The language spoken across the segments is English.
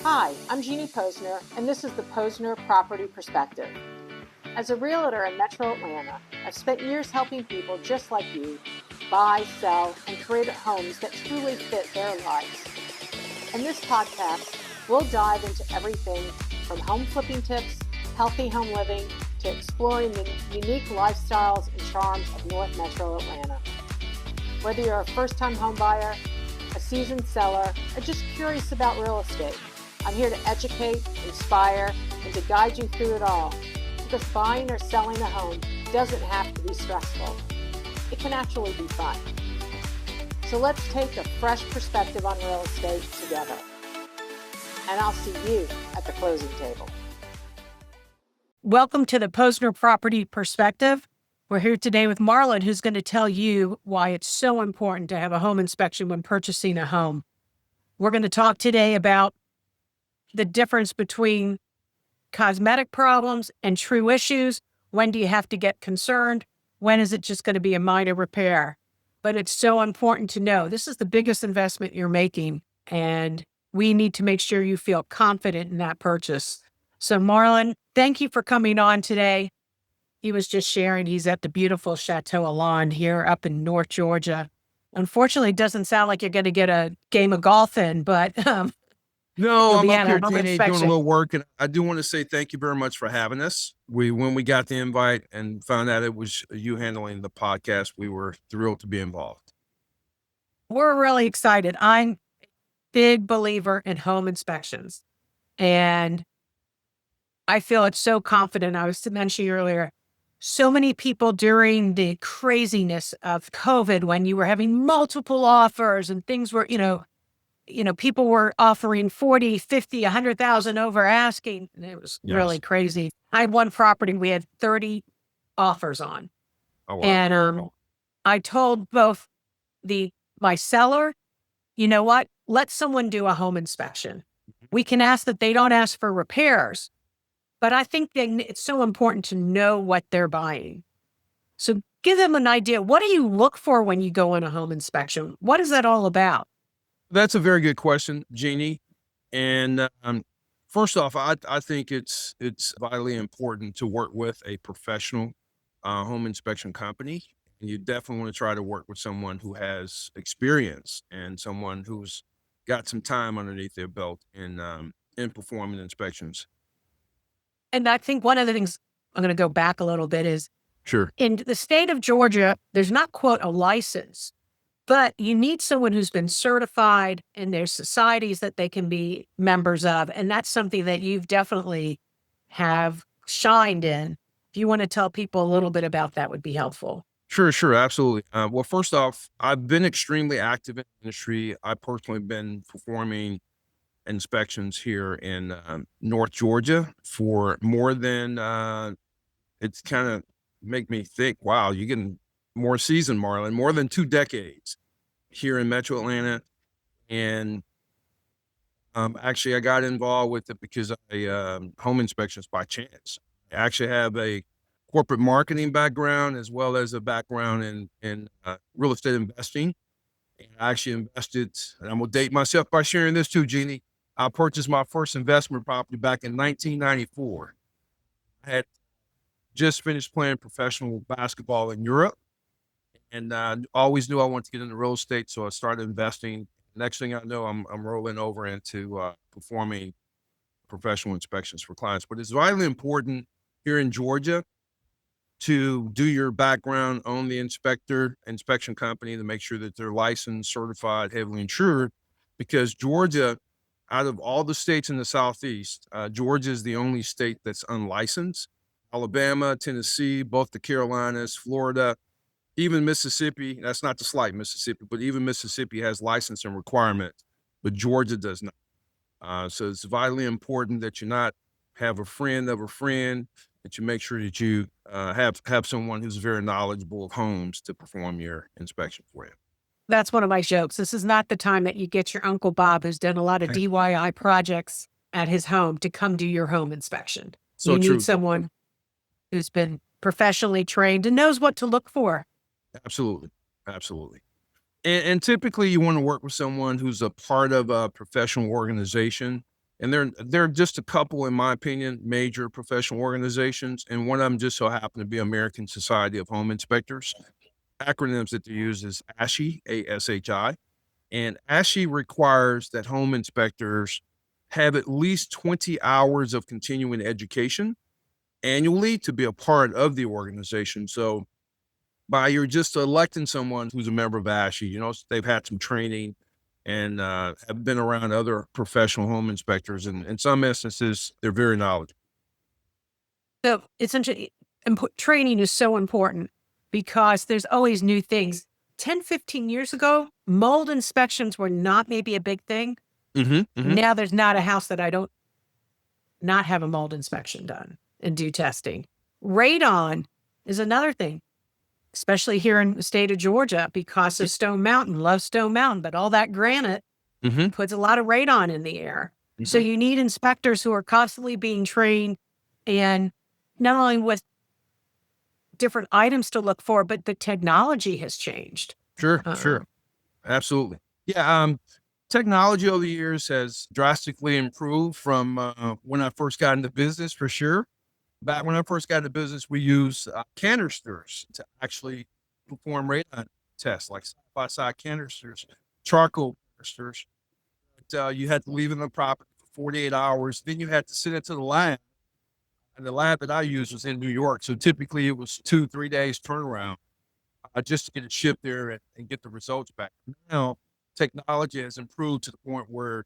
Hi, I'm Jeannie Posner, and this is the Posner Property Perspective. As a realtor in Metro Atlanta, I've spent years helping people just like you buy, sell, and create homes that truly fit their lives. In this podcast, we'll dive into everything from home flipping tips, healthy home living, to exploring the unique lifestyles and charms of North Metro Atlanta. Whether you're a first-time home buyer, a seasoned seller, or just curious about real estate, I'm here to educate, inspire, and to guide you through it all. Because buying or selling a home doesn't have to be stressful. It can actually be fun. So let's take a fresh perspective on real estate together. And I'll see you at the closing table. Welcome to the Posner Property Perspective. We're here today with Marlon, who's going to tell you why it's so important to have a home inspection when purchasing a home. We're going to talk today about the difference between cosmetic problems and true issues. When do you have to get concerned? When is it just going to be a minor repair? But it's so important to know this is the biggest investment you're making, and we need to make sure you feel confident in that purchase. So Marlon, thank you for coming on today. He was just sharing he's at the beautiful Chateau Alon here up in North Georgia. Unfortunately, it doesn't sound like you're going to get a game of golf in, but No, I'm up here, home Jeannie, doing a inspection. little work, and I do want to say thank you very much for having us. When we got the invite and found out it was you handling the podcast, we were thrilled to be involved. We're really excited. I'm a big believer in home inspections, and I feel it's so confident. I was mentioning earlier, so many people during the craziness of COVID, when you were having multiple offers and things were, people were offering 40, 50, 100,000 over asking. And it was really crazy. I had one property we had 30 offers on. Oh, wow. And I told both my seller, you know what, let someone do a home inspection. We can ask that they don't ask for repairs, but I think it's so important to know what they're buying. So give them an idea. What do you look for when you go on a home inspection? What is that all about? That's a very good question, Jeannie. And first off, I think it's vitally important to work with a professional home inspection company. And you definitely want to try to work with someone who has experience and someone who's got some time underneath their belt in performing inspections. And I think one of the things, I'm going to go back a little bit, is Sure. in the state of Georgia, there's not, quote, a license, but you need someone who's been certified, and there's societies that they can be members of. And that's something that you've definitely have shined in. If you want to tell people a little bit about that, would be helpful. Sure, absolutely. Well, first off, I've been extremely active in the industry. I've personally been performing inspections here in North Georgia for more than it's kind of make me think, wow, you're getting more seasoned, Marlon, more than 2 decades here in Metro Atlanta. And actually, I got involved with it because I home inspections by chance. I actually have a corporate marketing background as well as a background in real estate investing. And I actually invested, and I'm gonna date myself by sharing this too, Jeannie. I purchased my first investment property back in 1994. I had just finished playing professional basketball in Europe, and always knew I wanted to get into real estate, so I started investing. Next thing I know, I'm rolling over into performing professional inspections for clients. But it's vitally important here in Georgia to do your background on the inspection company to make sure that they're licensed, certified, heavily insured, because Georgia, out of all the states in the Southeast, Georgia is the only state that's unlicensed. Alabama, Tennessee, both the Carolinas, Florida, even Mississippi, that's not to slight Mississippi, but even Mississippi has licensing requirements, but Georgia does not. So it's vitally important that you not have a friend of a friend, that you make sure that you have someone who's very knowledgeable of homes to perform your inspection for you. That's one of my jokes. This is not the time that you get your Uncle Bob, who's done a lot of DIY projects at his home, to come do your home inspection. So you true. need someone who's been professionally trained and knows what to look for. Absolutely. And typically you want to work with someone who's a part of a professional organization And they're just a couple, in my opinion, major professional organizations, and one of them just so happened to be American Society of Home Inspectors. Acronyms that they use is ASHI, ASHI, and ASHI requires that home inspectors have at least 20 hours of continuing education annually to be a part of the organization. So by you're just electing someone who's a member of ASHI, they've had some training and have been around other professional home inspectors. And in some instances, they're very knowledgeable. So essentially, training is so important because there's always new things. 10, 15 years ago, mold inspections were not maybe a big thing. Now there's not a house that I don't not have a mold inspection done and do testing. Radon is another thing, especially here in the state of Georgia because of Stone Mountain. Love Stone Mountain, but all that granite puts a lot of radon in the air. So you need inspectors who are constantly being trained, and not only with different items to look for, but the technology has changed. Sure. Absolutely. Yeah. Technology over the years has drastically improved from when I first got into business, for sure. Back when I first got into business, we used canisters to actually perform radon tests, like side-by-side canisters, charcoal canisters. You had to leave in the property for 48 hours. Then you had to send it to the lab. And the lab that I used was in New York. So typically it was 2-3 days turnaround just to get it shipped there and get the results back. Now, technology has improved to the point where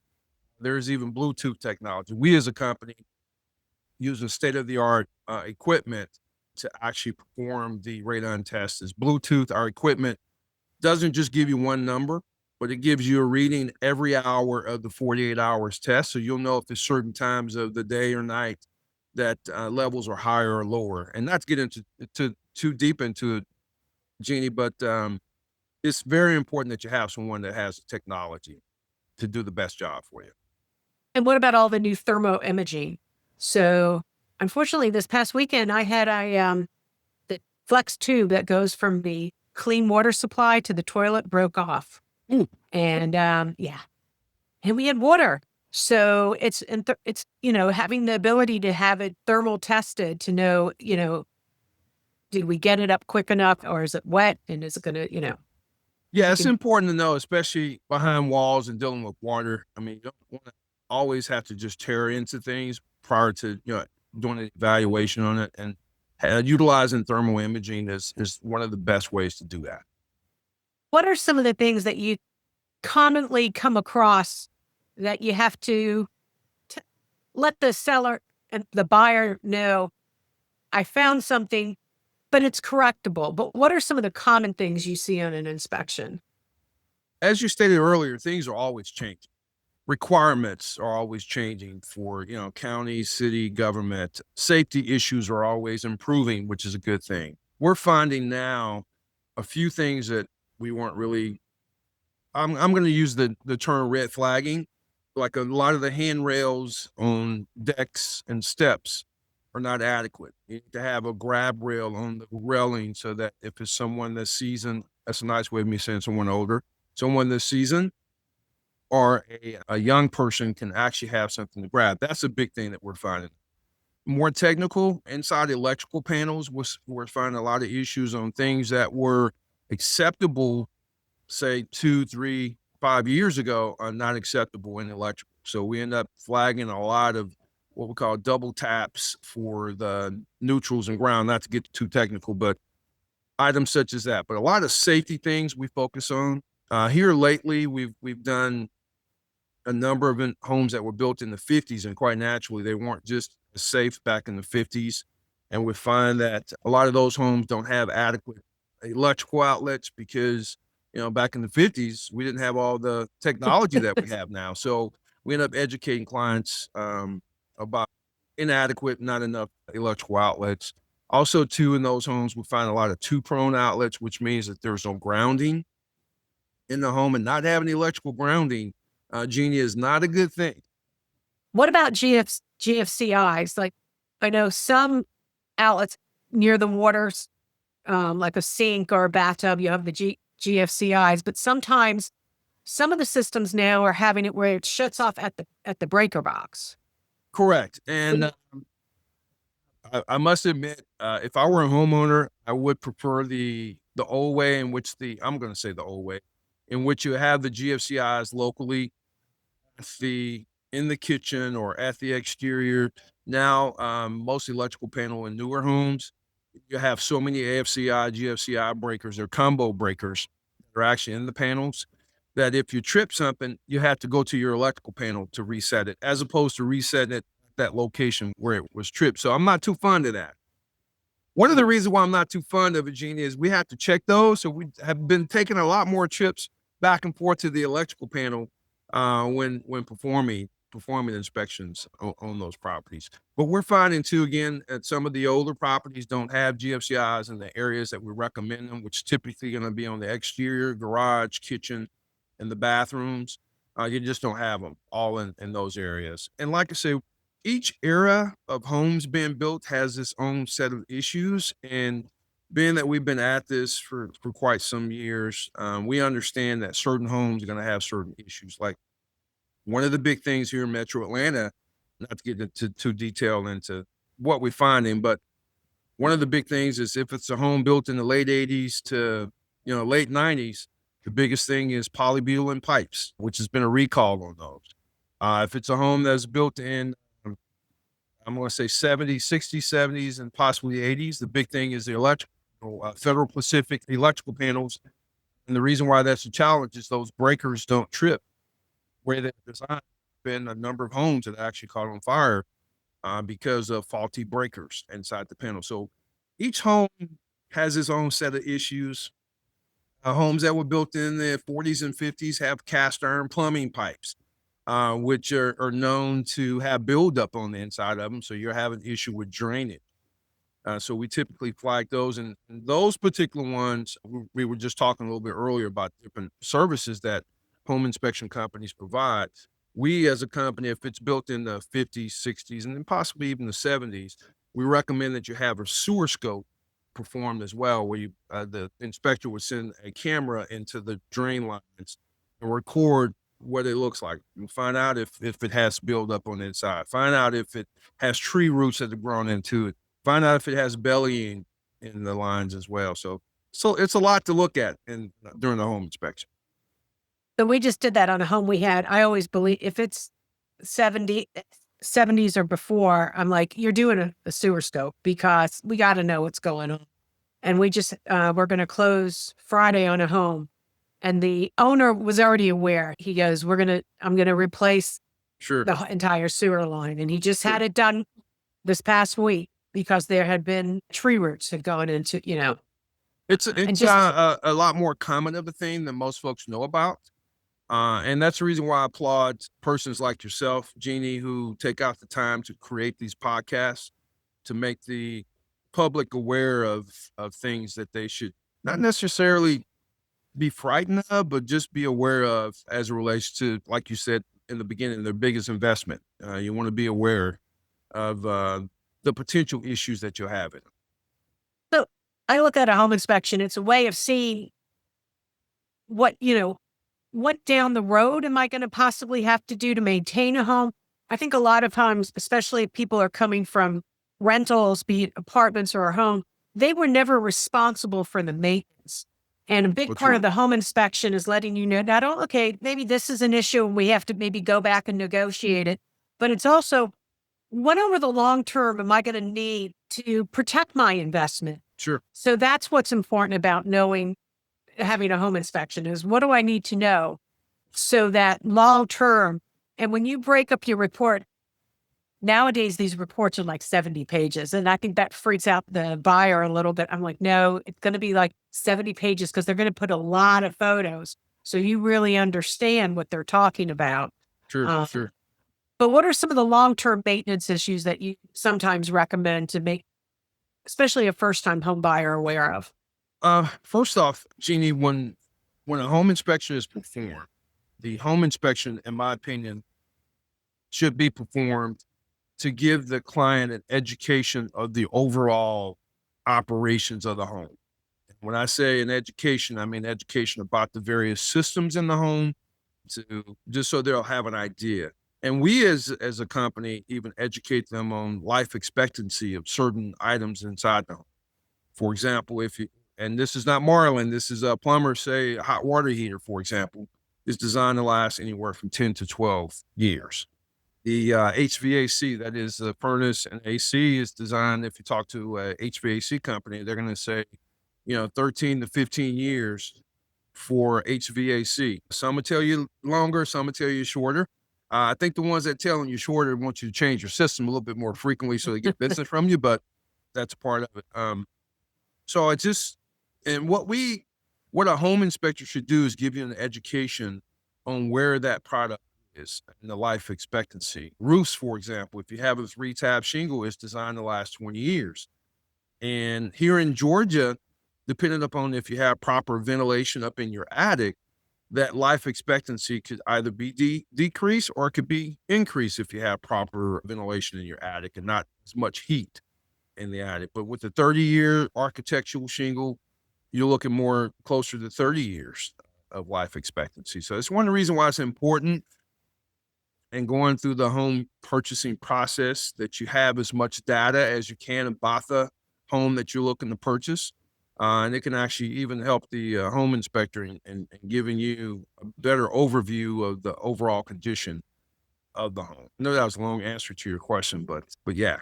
there's even Bluetooth technology. We as a company use a state-of-the-art equipment to actually perform the radon test. As Bluetooth, our equipment doesn't just give you one number, but it gives you a reading every hour of the 48 hours test. So you'll know if there's certain times of the day or night that levels are higher or lower. And not to get into too deep into it, Jeannie, but it's very important that you have someone that has the technology to do the best job for you. And what about all the new thermo imaging? So unfortunately, this past weekend, I had the flex tube that goes from the clean water supply to the toilet broke off. And and we had water. So it's having the ability to have it thermal tested to know, did we get it up quick enough, or is it wet, and is it going to, Yeah, it's important to know, especially behind walls and dealing with water. I mean, you don't want to always have to just tear into things prior to doing an evaluation on it. And utilizing thermal imaging is one of the best ways to do that. What are some of the things that you commonly come across that you have to let the seller and the buyer know, I found something, but it's correctable? But what are some of the common things you see on an inspection? As you stated earlier, things are always changing. Requirements are always changing for, county, city, government. Safety issues are always improving, which is a good thing. We're finding now a few things that we weren't really, I'm going to use the term red flagging. Like a lot of the handrails on decks and steps are not adequate. You need to have a grab rail on the railing so that if it's someone that's seasoned, that's a nice way of me saying someone older, someone that's seasoned, or a young person can actually have something to grab. That's a big thing that we're finding. More technical, inside electrical panels, we're finding a lot of issues on things that were acceptable, say 2, 3, 5 years ago, are not acceptable in electrical. So we end up flagging a lot of what we call double taps for the neutrals and ground, not to get too technical, but items such as that. But a lot of safety things we focus on. Here lately, we've done a number of homes that were built in the 50s, and quite naturally, they weren't just as safe back in the 50s. And we find that a lot of those homes don't have adequate electrical outlets because, back in the 50s, we didn't have all the technology that we have now. So we end up educating clients about inadequate, not enough electrical outlets. Also, too, in those homes, we find a lot of two-prone outlets, which means that there's no grounding in the home, and not having electrical grounding, Jeannie, is not a good thing. What about GFCIs? Like, I know some outlets near the waters, like a sink or a bathtub, you have the GFCIs, but sometimes some of the systems now are having it where it shuts off at the breaker box. Correct. And I must admit, if I were a homeowner, I would prefer the old way in which I'm going to say the old way, in which you have the GFCIs locally in the kitchen or at the exterior. Now, most electrical panel in newer homes, you have so many AFCI, GFCI breakers or combo breakers that are actually in the panels that if you trip something, you have to go to your electrical panel to reset it, as opposed to resetting it at that location where it was tripped. So I'm not too fond of that. One of the reasons why I'm not too fond of it, Jeannie, is we have to check those. So we have been taking a lot more trips back and forth to the electrical panel when performing inspections on those properties. But we're finding too, again, that some of the older properties don't have GFCIs in the areas that we recommend them, which typically going to be on the exterior, garage, kitchen, and the bathrooms. You just don't have them all in those areas. And like I say, each era of homes being built has its own set of issues. And being that we've been at this for quite some years, we understand that certain homes are going to have certain issues. Like one of the big things here in Metro Atlanta, not to get into too detail into what we're finding, but one of the big things is if it's a home built in the late 80s to late 90s, the biggest thing is polybutylene pipes, which has been a recall on those. If it's a home that's built in, I'm going to say 70s, 60s, 70s, and possibly 80s, the big thing is the electrical, Federal Pacific electrical panels. And the reason why that's a challenge is those breakers don't trip where they're designed. Been a number of homes that actually caught on fire because of faulty breakers inside the panel. So each home has its own set of issues. Homes that were built in the 40s and 50s have cast iron plumbing pipes, which are known to have buildup on the inside of them. So you're having an issue with drainage. So we typically flag those, and those particular ones, we were just talking a little bit earlier about different services that home inspection companies provide. We as a company, if it's built in the 50s, 60s, and then possibly even the 70s, we recommend that you have a sewer scope performed as well, where the inspector would send a camera into the drain lines and record what it looks like and find out if it has buildup on the inside, find out if it has tree roots that have grown into it, find out if it has bellying in the lines as well. So it's a lot to look at during the home inspection. So we just did that on a home we had. I always believe if it's 70s or before, I'm like, you're doing a sewer scope because we got to know what's going on. And we just, we're going to close Friday on a home. And the owner was already aware. He goes, I'm going to replace the entire sewer line. And he just had it done this past week because there had been tree roots had gone into, It's a lot more common of a thing than most folks know about. And that's the reason why I applaud persons like yourself, Jeannie, who take out the time to create these podcasts to make the public aware of things that they should not necessarily be frightened of, but just be aware of as it relates to, like you said in the beginning, their biggest investment. You want to be aware of the potential issues that you'll have in them. So I look at a home inspection, it's a way of seeing what down the road am I going to possibly have to do to maintain a home? I think a lot of times, especially if people are coming from rentals, be it apartments or a home, they were never responsible for the maintenance. And a big part of the home inspection is letting you know not only, okay, maybe this is an issue and we have to maybe go back and negotiate it, but it's also what over the long term am I going to need to protect my investment? Sure. So that's what's important about having a home inspection is what do I need to know so that long term, and when you break up your report, nowadays these reports are like 70 pages. And I think that freaks out the buyer a little bit. I'm like, no, it's going to be like 70 pages because they're going to put a lot of photos. So you really understand what they're talking about. Sure, sure. But what are some of the long-term maintenance issues that you sometimes recommend to make, especially a first-time home buyer, aware of? First off, Jeannie, when a home inspection is performed, the home inspection, in my opinion, should be performed to give the client an education of the overall operations of the home. When I say an education, I mean education about the various systems in the home, to just so they'll have an idea. And we as a company even educate them on life expectancy of certain items inside the home. For example, if you, and this is not Marlin, this is a plumber, say a hot water heater, for example, is designed to last anywhere from 10 to 12 years. The HVAC, that is the furnace and AC, is designed, if you talk to a HVAC company, they're going to say, 13 to 15 years for HVAC. Some will tell you longer, some will tell you shorter. I think the ones that telling you shorter want you to change your system a little bit more frequently so they get business from you, but that's a part of it. So it's just, and what a home inspector should do is give you an education on where that product is and the life expectancy. Roofs, for example, if you have a 3-tab shingle, it's designed to last 20 years. And here in Georgia, depending upon if you have proper ventilation up in your attic, that life expectancy could either be decrease or it could be increase if you have proper ventilation in your attic and not as much heat in the attic. But with the 30-year architectural shingle, you're looking more closer to 30 years of life expectancy. So it's one of the reasons why it's important and going through the home purchasing process that you have as much data as you can about the home that you're looking to purchase. And it can actually even help the home inspector in giving you a better overview of the overall condition of the home. I know that was a long answer to your question, but yeah.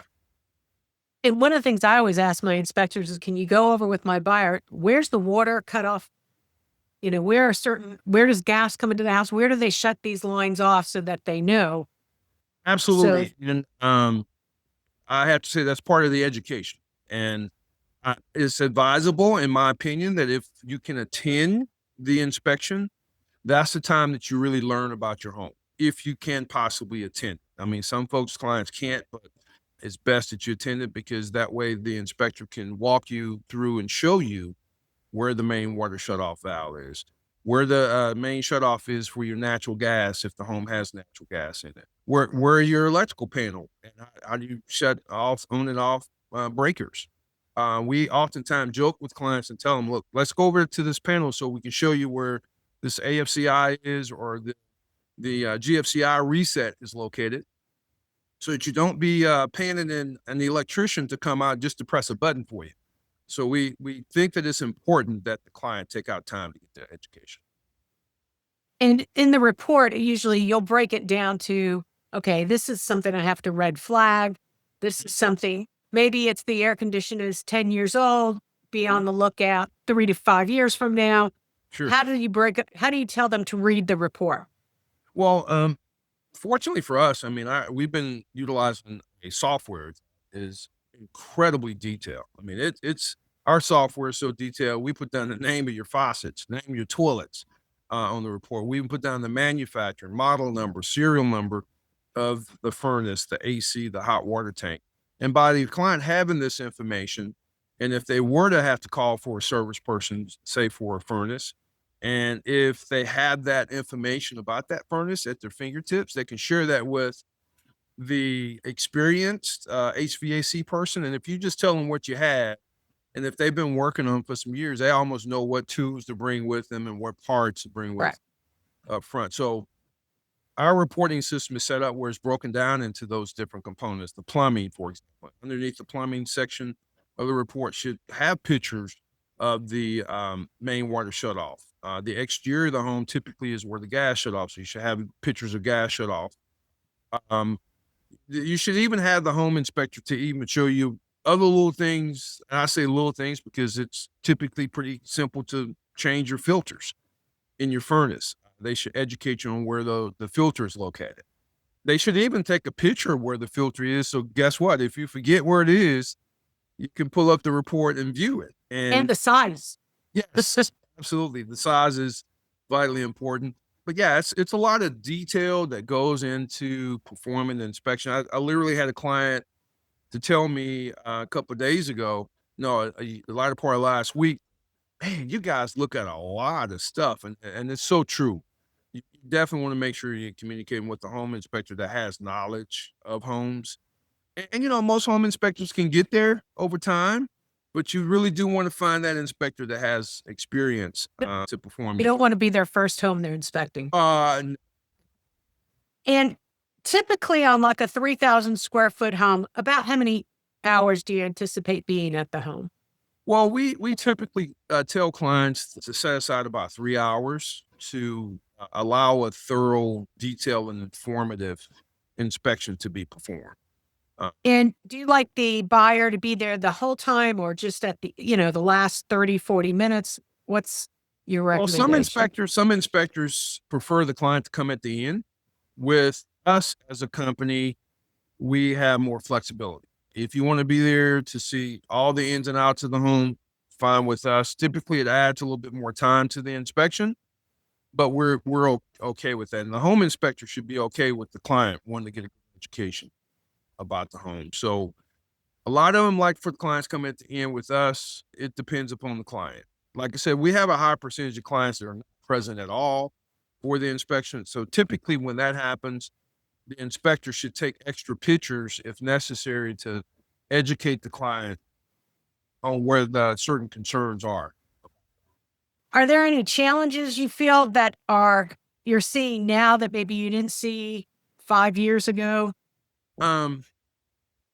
And one of the things I always ask my inspectors is, can you go over with my buyer, where's the water cut off? Where does gas come into the house? Where do they shut these lines off so that they know? Absolutely. And I have to say that's part of the education. And it's advisable, in my opinion, that if you can attend the inspection, that's the time that you really learn about your home. If you can possibly attend. I mean, some folks' clients can't, but it's best that you attend it because that way the inspector can walk you through and show you where the main water shutoff valve is, where the main shutoff is for your natural gas if the home has natural gas in it, where your electrical panel, and how do you shut off, on and off breakers. We oftentimes joke with clients and tell them, look, let's go over to this panel so we can show you where this AFCI is or the GFCI reset is located so that you don't be paying an electrician to come out just to press a button for you. So we think that it's important that the client take out time to get their education. And in the report, usually you'll break it down to, okay, this is something I have to red flag. This is something, maybe it's the air conditioner is 10 years old, be on the lookout 3 to 5 years from now. Sure. How do you break it? How do you tell them to read the report? Well, fortunately for us, I mean, we've been utilizing a software that is incredibly detailed. I mean, it's our software is so detailed. We put down the name of your faucets, name of your toilets on the report. We even put down the manufacturer, model number, serial number of the furnace, the AC, the hot water tank. And by the client having this information, and if they were to have to call for a service person, say for a furnace, and if they have that information about that furnace at their fingertips, they can share that with the experienced HVAC person. And if you just tell them what you have, and if they've been working on them for some years, they almost know what tools to bring with them and what parts to bring with up front. So our reporting system is set up where it's broken down into those different components. The plumbing, for example, underneath the plumbing section of the report should have pictures of the main water shutoff. The exterior of the home typically is where the gas shut off. So you should have pictures of gas shut off. You should even have the home inspector to even show you other little things. And I say little things because it's typically pretty simple to change your filters in your furnace. They should educate you on where the filter is located. They should even take a picture of where the filter is. So guess what? If you forget where it is, you can pull up the report and view it. And the size. Yes, absolutely. The size is vitally important. But yeah, it's a lot of detail that goes into performing the inspection. I literally had a client to tell me a couple of days ago, no, the latter part of last week, man, you guys look at a lot of stuff, and it's so true. You definitely want to make sure you're communicating with the home inspector that has knowledge of homes. And most home inspectors can get there over time, but you really do want to find that inspector that has experience to perform. You don't want to be their first home they're inspecting. N- And typically on like a 3,000 square foot home, about how many hours do you anticipate being at the home? well, we typically tell clients to set aside about 3 hours to allow a thorough, detailed, and informative inspection to be performed. And do you like the buyer to be there the whole time or just at the, the last 30, 40 minutes? What's your Well, recommendation? some inspectors prefer the client to come at the end. With us as a company, we have more flexibility. If you want to be there to see all the ins and outs of the home, fine with us. Typically, it adds a little bit more time to the inspection, but okay with that. And the home inspector should be okay with the client wanting to get an education about the home. So a lot of them like for the clients come at the end with us. It depends upon the client. Like I said, we have a high percentage of clients that are not present at all for the inspection. So typically when that happens, the inspector should take extra pictures if necessary to educate the client on where the certain concerns are. Are there any challenges you feel that you're seeing now that maybe you didn't see 5 years ago? Um,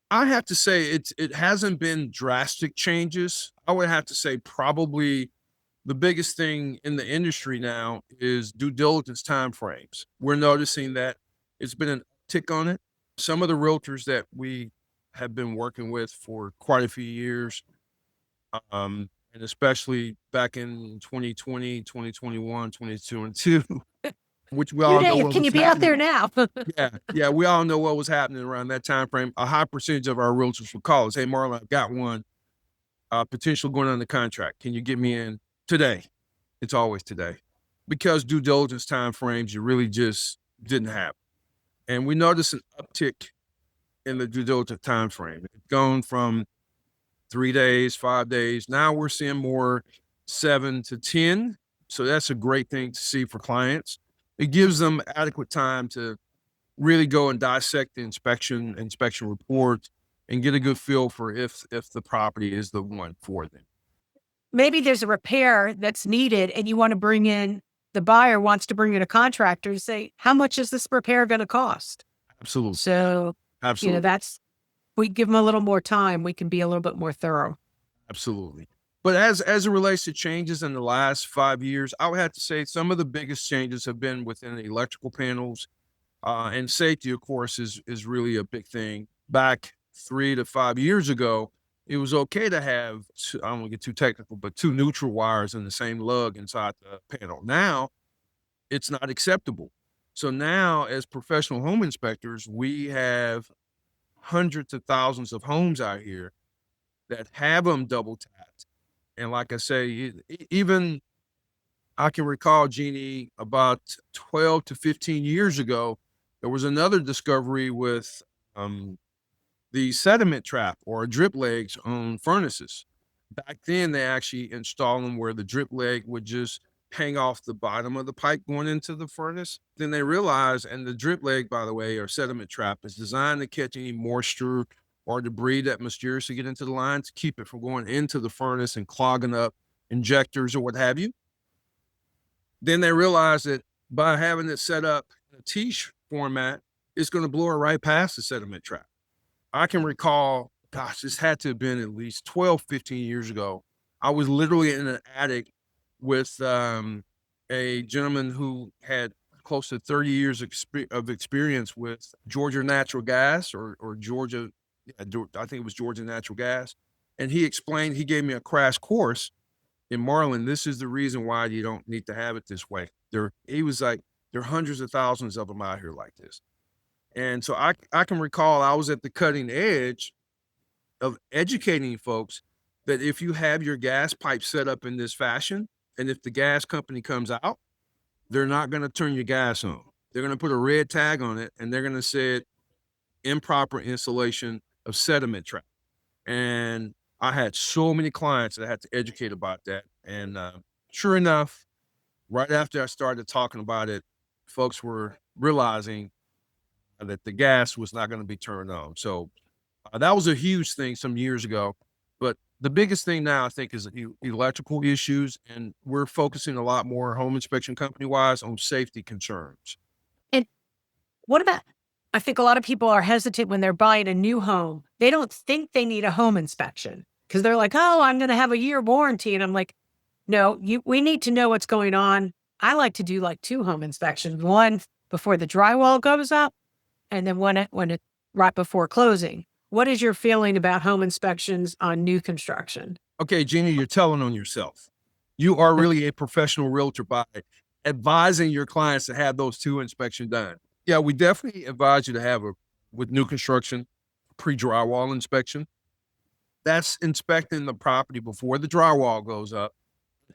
I have to say it hasn't been drastic changes. I would have to say probably the biggest thing in the industry now is due diligence timeframes. We're noticing that it's been an uptick on it. Some of the realtors that we have been working with for quite a few years, and especially back in 2020, 2021, 2022, which we all know what Can you was be out there happening. now? Yeah, we all know what was happening around that time frame. A high percentage of our realtors will call us, "Hey, Marlon, I've got one potential going on the contract. Can you get me in today?" It's always today because due diligence time frames you really just didn't have, and we noticed an uptick in the due diligence time frame. It's gone from 3 days, 5 days. Now we're seeing more 7 to 10. So that's a great thing to see for clients. It gives them adequate time to really go and dissect the inspection report and get a good feel for if the property is the one for them. Maybe there's a repair that's needed and you want to the buyer wants to bring in a contractor to say, how much is this repair going to cost? Absolutely. So, Absolutely. we give them a little more time. We can be a little bit more thorough. Absolutely. But as it relates to changes in the last 5 years, I would have to say some of the biggest changes have been within the electrical panels. And safety, of course, is really a big thing. Back 3 to 5 years ago, it was okay to have, I don't want to get too technical, but two neutral wires in the same lug inside the panel. Now, it's not acceptable. So now, as professional home inspectors, we have hundreds of thousands of homes out here that have them double tapped. And like I say, even I can recall, Jeannie, about 12 to 15 years ago, there was another discovery with the sediment trap or drip legs on furnaces. Back then, they actually installed them where the drip leg would just hang off the bottom of the pipe going into the furnace. Then they realized, and the drip leg, by the way, or sediment trap, is designed to catch any moisture or debris that mysteriously get into the line to keep it from going into the furnace and clogging up injectors or what have you. Then they realized that by having it set up in a T format, it's going to blow it right past the sediment trap. I can recall, gosh, this had to have been at least 12, 15 years ago. I was literally in an attic with a gentleman who had close to 30 years of experience with Georgia Natural Gas or Georgia, I think it was Georgia Natural Gas. And he gave me a crash course in Marlon. This is the reason why you don't need to have it this way. He was like, there are hundreds of thousands of them out here like this. And so I can recall I was at the cutting edge of educating folks that if you have your gas pipe set up in this fashion, and if the gas company comes out, they're not going to turn your gas on. They're going to put a red tag on it, and they're going to say improper installation of sediment trap. And I had so many clients that I had to educate about that. And sure enough, right after I started talking about it, folks were realizing that the gas was not going to be turned on. So that was a huge thing some years ago. But The biggest thing now, I think, is electrical issues, and we're focusing a lot more home inspection company wise on safety concerns. And what about, I think a lot of people are hesitant when they're buying a new home. They don't think they need a home inspection because they're like, oh, I'm going to have a year warranty. And I'm like, no, we need to know what's going on. I like to do like 2 home inspections, one before the drywall goes up and then when it right before closing. What is your feeling about home inspections on new construction? Okay, Jeannie, you're telling on yourself. You are really a professional realtor by advising your clients to have those 2 inspections done. Yeah, we definitely advise you to have with new construction, pre-drywall inspection. That's inspecting the property before the drywall goes up.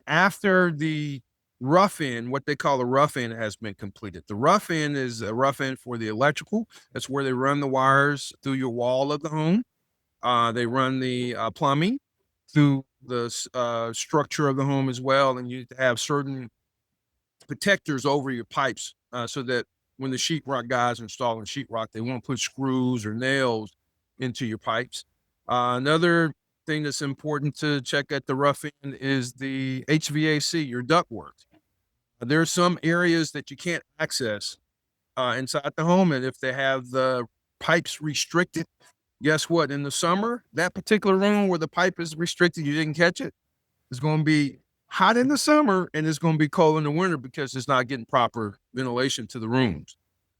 After the rough end, what they call a rough end, has been completed. The rough end is a rough end for the electrical. That's where they run the wires through your wall of the home. They run the plumbing through the structure of the home as well. And you need to have certain protectors over your pipes so that when the sheetrock guys are installing sheetrock, they won't put screws or nails into your pipes. Another thing that's important to check at the rough end is the HVAC, your ductwork. There are some areas that you can't access inside the home, and if they have the pipes restricted, guess what? In the summer, that particular room where the pipe is restricted, you didn't catch it, it's going to be hot in the summer and it's going to be cold in the winter because it's not getting proper ventilation to the rooms.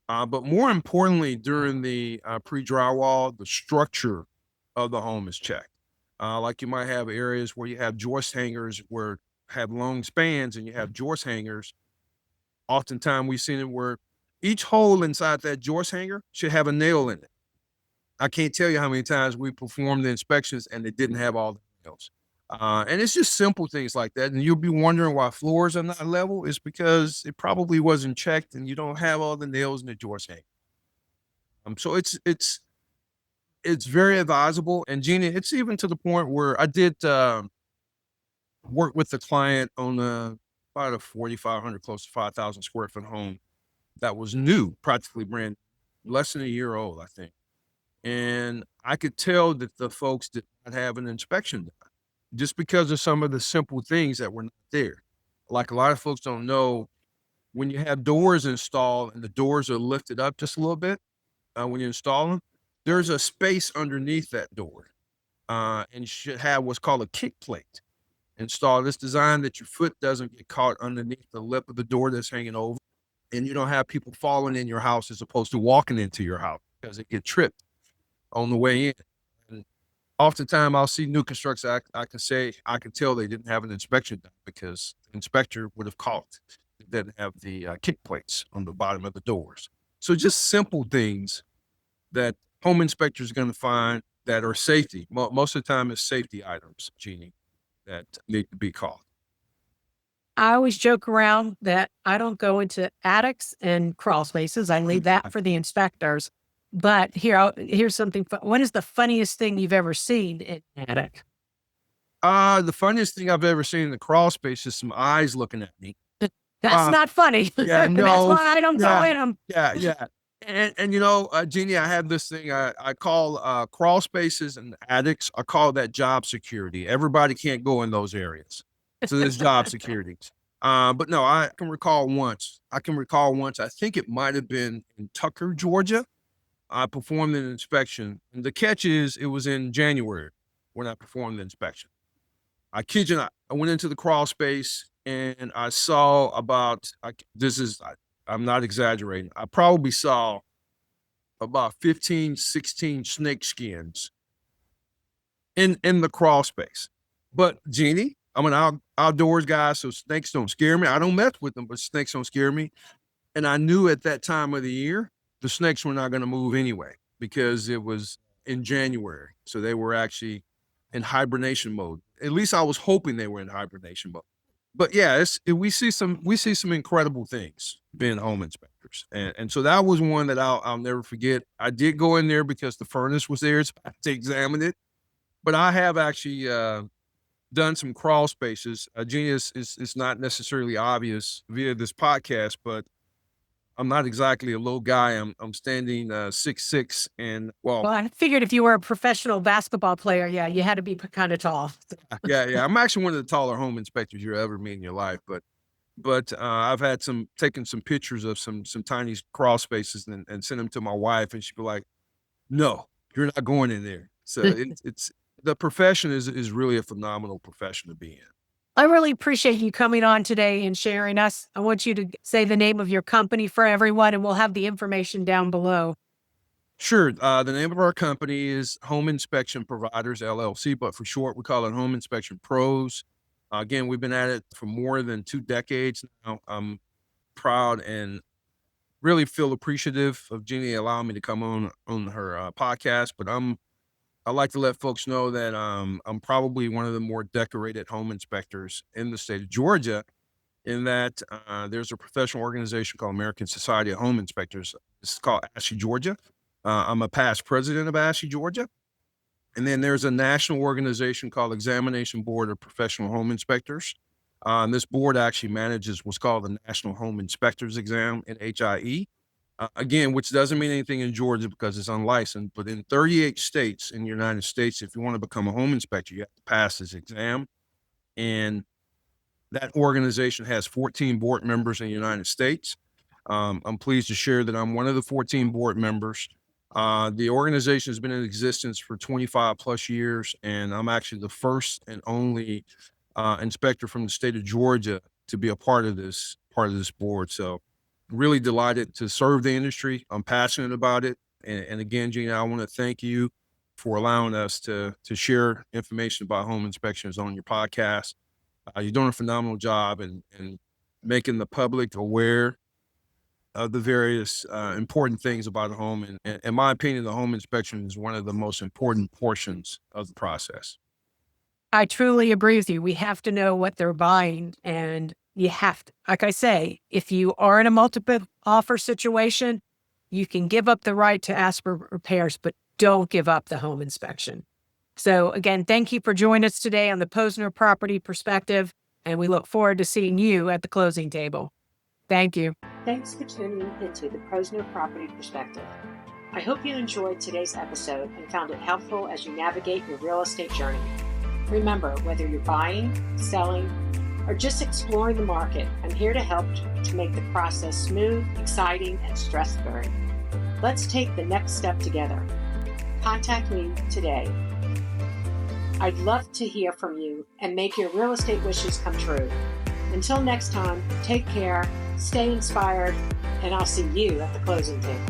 But more importantly, during the pre-drywall, the structure of the home is checked. Like you might have areas where you have joist hangers where have long spans and you have joist hangers. Oftentimes we've seen it where each hole inside that joist hanger should have a nail in it. I can't tell you how many times we performed the inspections and they didn't have all the nails. And it's just simple things like that. And you'll be wondering why floors are not level. It's because it probably wasn't checked and you don't have all the nails in the joist hanger. So it's very advisable. And Jeannie, it's even to the point where I did work with the client on about a 4,500, close to 5,000 square foot home that was new, practically brand, less than a year old, I think. And I could tell that the folks did not have an inspection done just because of some of the simple things that were not there. Like a lot of folks don't know, when you have doors installed and the doors are lifted up just a little bit, when you install them, there's a space underneath that door. And you should have what's called a kick plate installed. It's designed that your foot doesn't get caught underneath the lip of the door that's hanging over. And you don't have people falling in your house as opposed to walking into your house because it get tripped on the way in. And oftentimes I'll see new construction. I can tell they didn't have an inspection done because the inspector would have caught it didn't have the kick plates on the bottom of the doors. So just simple things that home inspectors are going to find that are safety. Most of the time it's safety items, Jeannie, that need to be caught. I always joke around that I don't go into attics and crawl spaces. I leave that for the inspectors. But here's something. What is the funniest thing you've ever seen in an attic? The funniest thing I've ever seen in the crawl space is some eyes looking at me. That's not funny. Yeah, no. That's why I don't go in them. Yeah. And you know, Jeannie, I have this thing I call crawl spaces and attics. I call that job security. Everybody can't go in those areas. So there's job security. But no, I can recall once, I think it might have been in Tucker, Georgia. I performed an inspection. And the catch is it was in January when I performed the inspection. I kid you not, I went into the crawl space and I saw I'm not exaggerating. I probably saw about 15, 16 snake skins in the crawl space. But Jeannie, I'm an outdoors guy, so snakes don't scare me. I don't mess with them, but snakes don't scare me. And I knew at that time of the year, the snakes were not going to move anyway because it was in January. So they were actually in hibernation mode. At least I was hoping they were in hibernation mode. But yeah, we see some incredible things being home inspectors. And so that was one that I'll never forget. I did go in there because the furnace was there to examine it. But I have actually done some crawl spaces. Genius is not necessarily obvious via this podcast, but I'm not exactly a little guy. I'm standing 6'6", and Well, I figured if you were a professional basketball player, yeah, you had to be kind of tall. yeah. I'm actually one of the taller home inspectors you'll ever meet in your life. But I've had taken some pictures of some tiny crawl spaces and sent them to my wife, and she'd be like, "No, you're not going in there." So it's the profession is really a phenomenal profession to be in. I really appreciate you coming on today and sharing us. I want you to say the name of your company for everyone, and we'll have the information down below. Sure. The name of our company is Home Inspection Providers LLC, but for short, we call it Home Inspection Pros. Again, we've been at it for more than 2 decades now. I'm proud and really feel appreciative of Jeannie allowing me to come on her podcast. But I like to let folks know that I'm probably one of the more decorated home inspectors in the state of Georgia. In that there's a professional organization called American Society of Home Inspectors. It's called ASHI Georgia. I'm a past president of ASHI Georgia. And then there's a national organization called Examination Board of Professional Home Inspectors. This board actually manages what's called the National Home Inspectors Exam in HIE. Again, which doesn't mean anything in Georgia because it's unlicensed, but in 38 states in the United States, if you want to become a home inspector, you have to pass this exam. And that organization has 14 board members in the United States. I'm pleased to share that I'm one of the 14 board members. The organization has been in existence for 25 plus years, and I'm actually the first and only inspector from the state of Georgia to be a part of this board. So really delighted to serve the industry. I'm passionate about it. And again, Gina, I want to thank you for allowing us to share information about home inspections on your podcast. You're doing a phenomenal job and making the public aware of the various important things about a home. And in my opinion, the home inspection is one of the most important portions of the process. I truly agree with you. We have to know what they're buying, and you have to, like I say, if you are in a multiple offer situation, you can give up the right to ask for repairs, but don't give up the home inspection. So again, thank you for joining us today on the Posner Property Perspective, and we look forward to seeing you at the closing table. Thank you. Thanks for tuning into the Posner Property Perspective. I hope you enjoyed today's episode and found it helpful as you navigate your real estate journey. Remember, whether you're buying, selling, or just exploring the market, I'm here to help to make the process smooth, exciting, and stress-free. Let's take the next step together. Contact me today. I'd love to hear from you and make your real estate wishes come true. Until next time, take care, stay inspired, and I'll see you at the closing table.